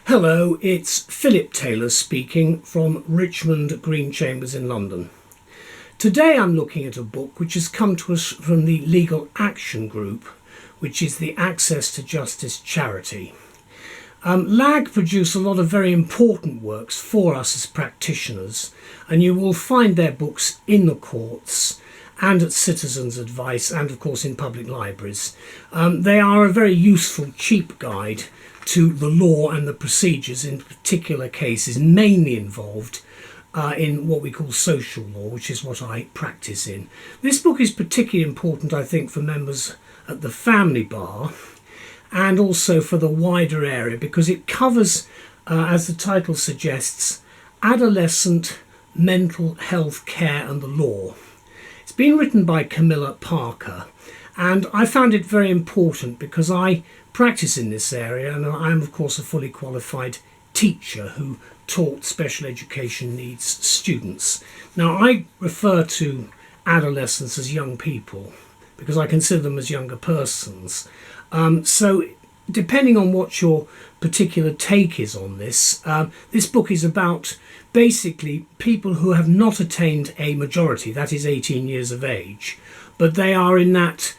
Hello, it's Phillip Taylor speaking from Richmond Green Chambers in London. Today I'm looking at a book which has come to us from the Legal Action Group, which is the Access to Justice charity. LAG produce a lot of very important works for us as practitioners, and you will find their books in the courts and at citizens' advice and of course in public libraries. They are a very useful, cheap guide to the law and the procedures in particular cases mainly involved in what we call social law, which is what I practice in. This book is particularly important, I think, for members at the family bar and also for the wider area because it covers, as the title suggests, adolescent mental health care and the law. It's been written by Camilla Parker, and I found it very important because I practice in this area, and I'm of course a fully qualified teacher who taught special education needs students. Now I refer to adolescents as young people because I consider them as younger persons. So depending on what your particular take is on this, this book is about basically people who have not attained a majority, that is 18 years of age, but they are in that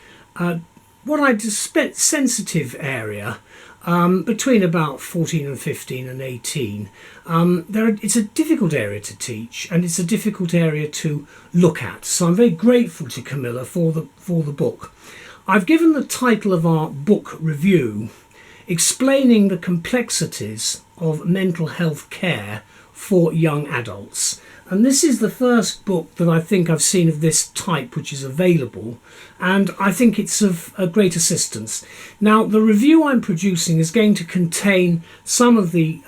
what I suspect sensitive area between about 14 and 15 and 18. It's a difficult area to teach and it's a difficult area to look at. So I'm very grateful to Camilla for the book. I've given the title of our book review explaining the complexities of mental health care for young adults. And this is the first book that I think I've seen of this type which is available, and I think it's of a great assistance. Now, the review I'm producing is going to contain some of the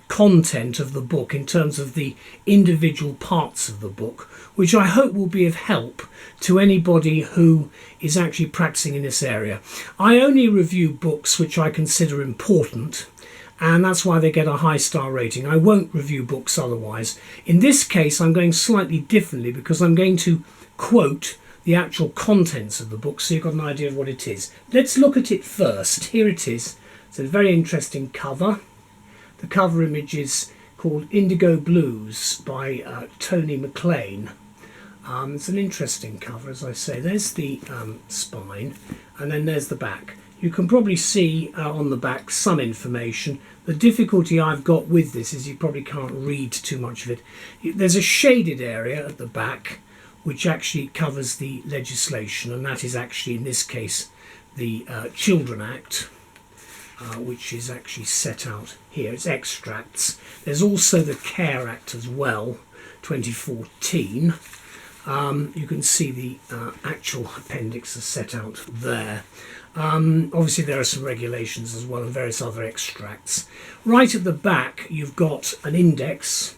content of the book in terms of the individual parts of the book, which I hope will be of help to anybody who is actually practicing in this area. I only review books which I consider important, and that's why they get a high star rating. I won't review books otherwise. In this case, I'm going slightly differently because I'm going to quote the actual contents of the book so you've got an idea of what it is. Let's look at it first. Here it is. It's a very interesting cover. The cover image is called Indigo Blues by Tony McLean. It's an interesting cover, as I say. There's the spine, and then there's the back. You can probably see on the back some information. The difficulty I've got with this is you probably can't read too much of it. There's a shaded area at the back which actually covers the legislation, and that is actually in this case the Children Act, which is actually set out here. It's extracts. There's also the Care Act as well, 2014. You can see the actual appendix is set out there. Obviously there are some regulations as well and various other extracts. Right at the back you've got an index.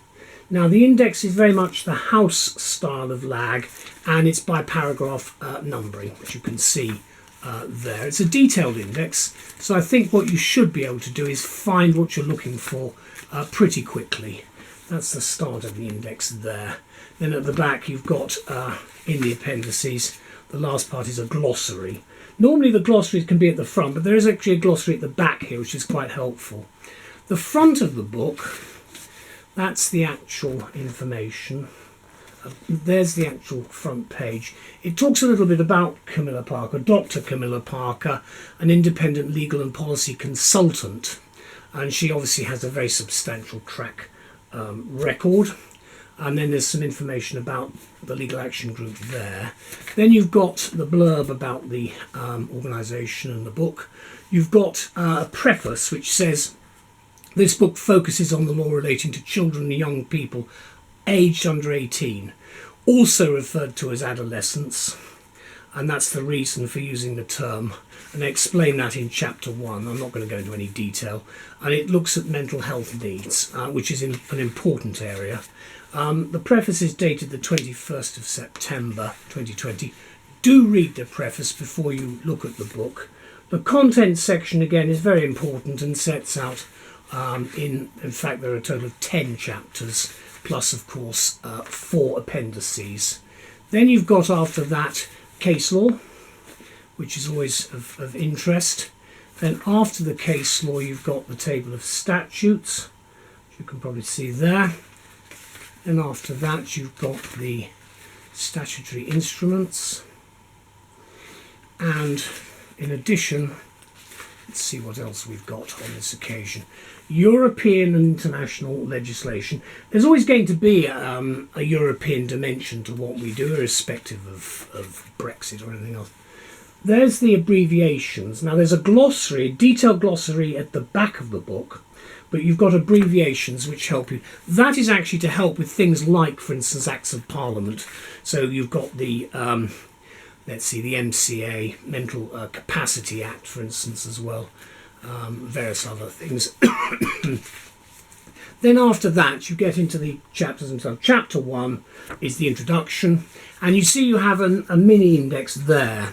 Now the index is very much the house style of LAG, and it's by paragraph numbering, which you can see there. It's a detailed index, so I think what you should be able to do is find what you're looking for pretty quickly. That's the start of the index there. Then at the back you've got in the appendices, the last part is a glossary. Normally the glossaries can be at the front, but there is actually a glossary at the back here which is quite helpful. The front of the book, that's the actual information. There's the actual front page. It talks a little bit about Camilla Parker, Dr. Camilla Parker, an independent legal and policy consultant, and she obviously has a very substantial track record. And then there's some information about the Legal Action Group there. Then you've got the blurb about the organisation and the book. You've got a preface which says, this book focuses on the law relating to children and young people aged under 18, also referred to as adolescents, and that's the reason for using the term. And I explain that in chapter 1. I'm not going to go into any detail. And it looks at mental health needs, which is an important area. The preface is dated the 21st of September 2020. Do read the preface before you look at the book. The content section again is very important and sets out, in fact there are a total of 10 chapters, plus of course 4 appendices. Then you've got after that case law, which is always of interest. Then after the case law, you've got the table of statutes, which you can probably see there. And after that, you've got the statutory instruments. And in addition, let's see what else we've got on this occasion. European and international legislation. There's always going to be a European dimension to what we do, irrespective of Brexit or anything else. There's the abbreviations. Now there's a glossary, a detailed glossary at the back of the book, but you've got abbreviations which help you. That is actually to help with things like, for instance, Acts of Parliament. So you've got the, let's see, the MCA, Mental Capacity Act, for instance, as well. Various other things. Then after that, you get into the chapters themselves. Chapter 1 is the introduction, and you see you have a mini index there,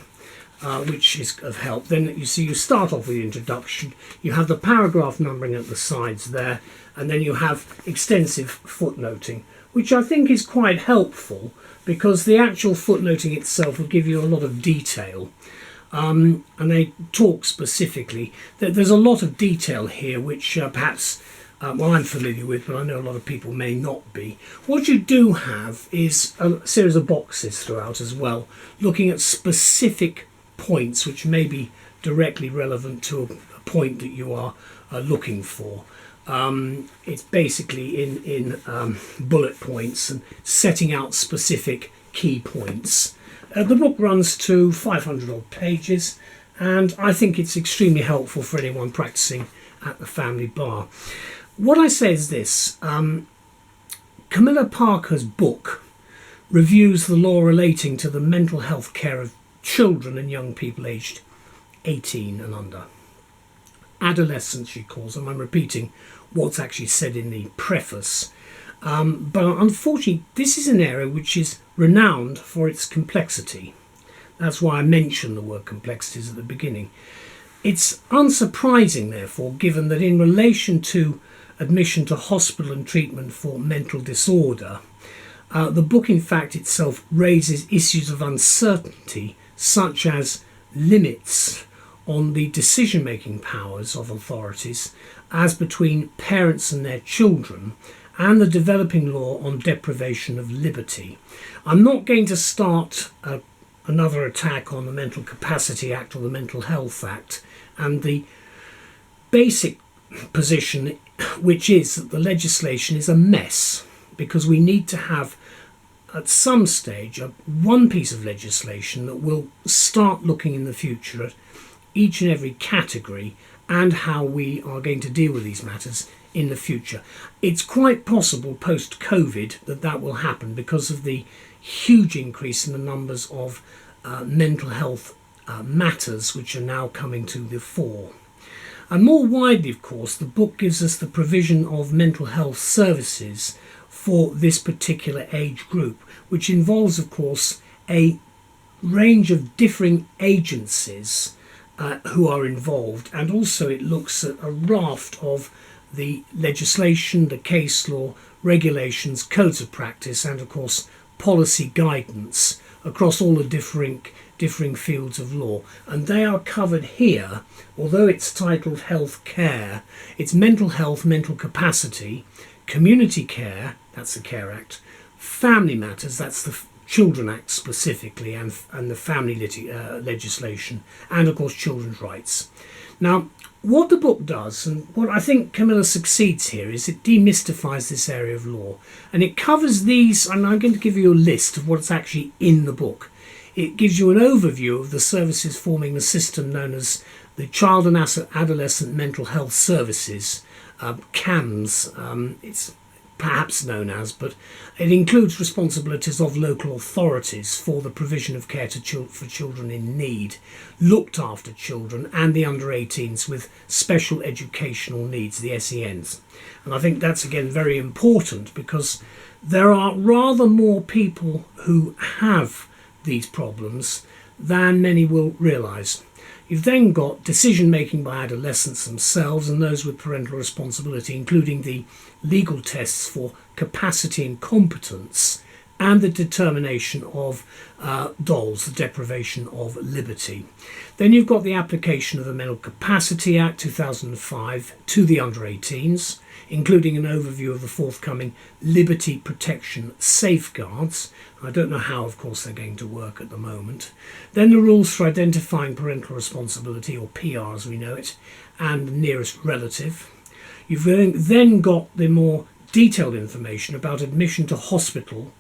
which is of help. Then you see you start off with the introduction. You have the paragraph numbering at the sides there, and then you have extensive footnoting, which I think is quite helpful because the actual footnoting itself will give you a lot of detail. And they talk specifically that there's a lot of detail here which perhaps, well, I'm familiar with, but I know a lot of people may not be. What you do have is a series of boxes throughout as well, looking at specific points which may be directly relevant to a point that you are looking for. It's basically in bullet points and setting out specific key points. The book runs to 500 odd pages, and I think it's extremely helpful for anyone practicing at the family bar. What I say is this, Camilla Parker's book reviews the law relating to the mental health care of children and young people aged 18 and under. Adolescents, she calls them. I'm repeating what's actually said in the preface. But unfortunately, this is an area which is renowned for its complexity. That's why I mentioned the word complexities at the beginning. It's unsurprising, therefore, given that in relation to admission to hospital and treatment for mental disorder, the book, in fact, itself raises issues of uncertainty, such as limits on the decision-making powers of authorities as between parents and their children, and the developing law on deprivation of liberty. I'm not going to start another attack on the Mental Capacity Act or the Mental Health Act, and the basic position, which is that the legislation is a mess, because we need to have at some stage one piece of legislation that will start looking in the future at each and every category and how we are going to deal with these matters in the future. It's quite possible post-COVID that will happen because of the huge increase in the numbers of mental health matters which are now coming to the fore. And more widely, of course, the book gives us the provision of mental health services for this particular age group, which involves, of course, a range of differing agencies who are involved, and also it looks at a raft of the legislation, the case law, regulations, codes of practice, and of course policy guidance across all the differing fields of law. And they are covered here, although it's titled Health Care. It's mental health, mental capacity, community care, that's the Care Act, family matters, that's the Children Act specifically, and the family legislation, and of course children's rights. Now, what the book does, and what I think Camilla succeeds here, is it demystifies this area of law, and it covers these, and I'm going to give you a list of what's actually in the book. It gives you an overview of the services forming the system known as the Child and Adolescent Mental Health Services, CAMS, it's perhaps known as, but it includes responsibilities of local authorities for the provision of care for children in need, looked after children, and the under 18s with special educational needs, the SENs. And I think that's again very important, because there are rather more people who have these problems than many will realise. You've then got decision making by adolescents themselves and those with parental responsibility, including the legal tests for capacity and competence, and the determination of DOLS, the deprivation of liberty. Then you've got the application of the Mental Capacity Act 2005 to the under-18s, including an overview of the forthcoming liberty protection safeguards. I don't know how, of course, they're going to work at the moment. Then the rules for identifying parental responsibility, or PR as we know it, and the nearest relative. You've then got the more detailed information about admission to hospital,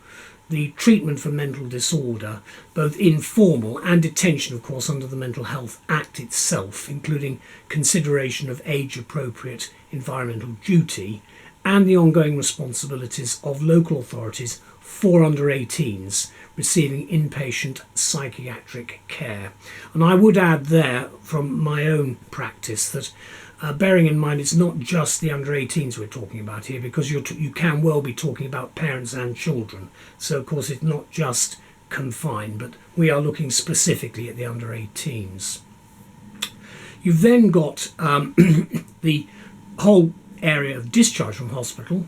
the treatment for mental disorder, both informal and detention, of course, under the Mental Health Act itself, including consideration of age-appropriate environmental duty and the ongoing responsibilities of local authorities for under-18s receiving inpatient psychiatric care. And I would add there, from my own practice, that bearing in mind it's not just the under-18s we're talking about here, because you can well be talking about parents and children. So of course it's not just confined, but we are looking specifically at the under-18s. You've then got the whole area of discharge from hospital,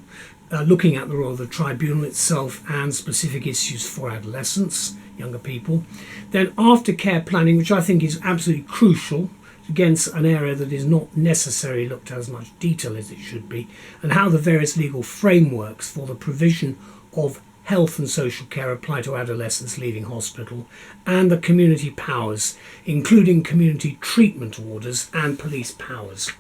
looking at the role of the tribunal itself and specific issues for adolescents, younger people. Then aftercare planning, which I think is absolutely crucial, against an area that is not necessarily looked at as much detail as it should be, and how the various legal frameworks for the provision of health and social care apply to adolescents leaving hospital, and the community powers, including community treatment orders and police powers.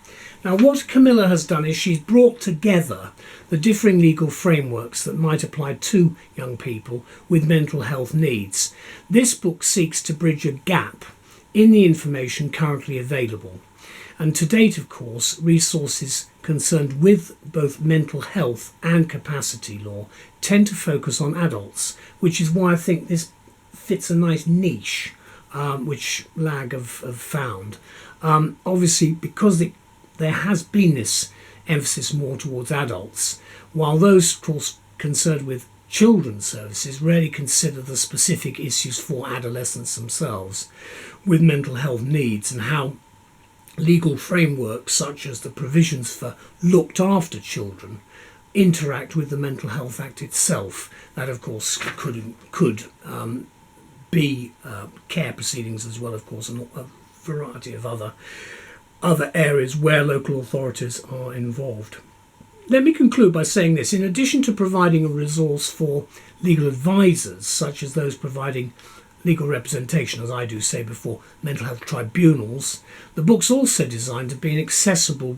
Now, what Camilla has done is she's brought together the differing legal frameworks that might apply to young people with mental health needs. This book seeks to bridge a gap in the information currently available. And to date, of course, resources concerned with both mental health and capacity law tend to focus on adults, which is why I think this fits a nice niche, which LAG have found. Obviously, because there has been this emphasis more towards adults, while those, of course, concerned with children's services rarely consider the specific issues for adolescents themselves with mental health needs, and how legal frameworks such as the provisions for looked after children interact with the Mental Health Act itself. That, of course, could be care proceedings as well, of course, and a variety of other areas where local authorities are involved. Let me conclude by saying this. In addition to providing a resource for legal advisors, such as those providing legal representation, as I do say before mental health tribunals, the book's also designed to be an accessible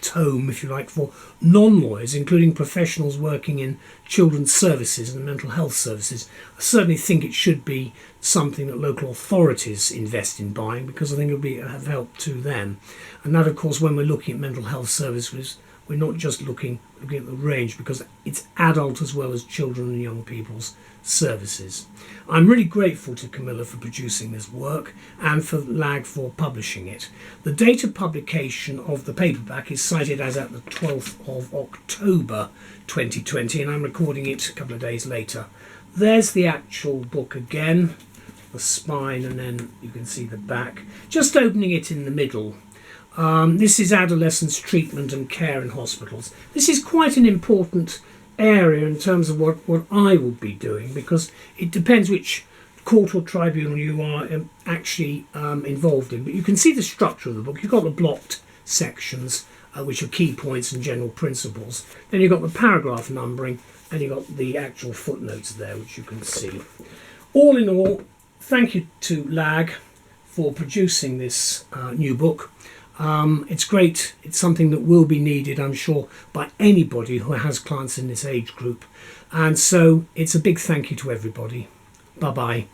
tome, if you like, for non-lawyers, including professionals working in children's services and mental health services. I certainly think it should be something that local authorities invest in buying, because I think it will have help to them. And that, of course, when we're looking at mental health services, we're not just looking at the range, because it's adult as well as children and young people's services. I'm really grateful to Camilla for producing this work and for LAG for publishing it. The date of publication of the paperback is cited as at the 12th of October 2020, and I'm recording it a couple of days later. There's the actual book again, the spine, and then you can see the back. Just opening it in the middle. This is adolescents treatment and care in hospitals. This is quite an important area in terms of what I will be doing, because it depends which court or tribunal you are actually involved in. But you can see the structure of the book. You've got the blocked sections, which are key points and general principles. Then you've got the paragraph numbering, and you've got the actual footnotes there, which you can see. All in all, thank you to LAG for producing this new book. It's great. It's something that will be needed, I'm sure, by anybody who has clients in this age group. And so it's a big thank you to everybody. Bye-bye.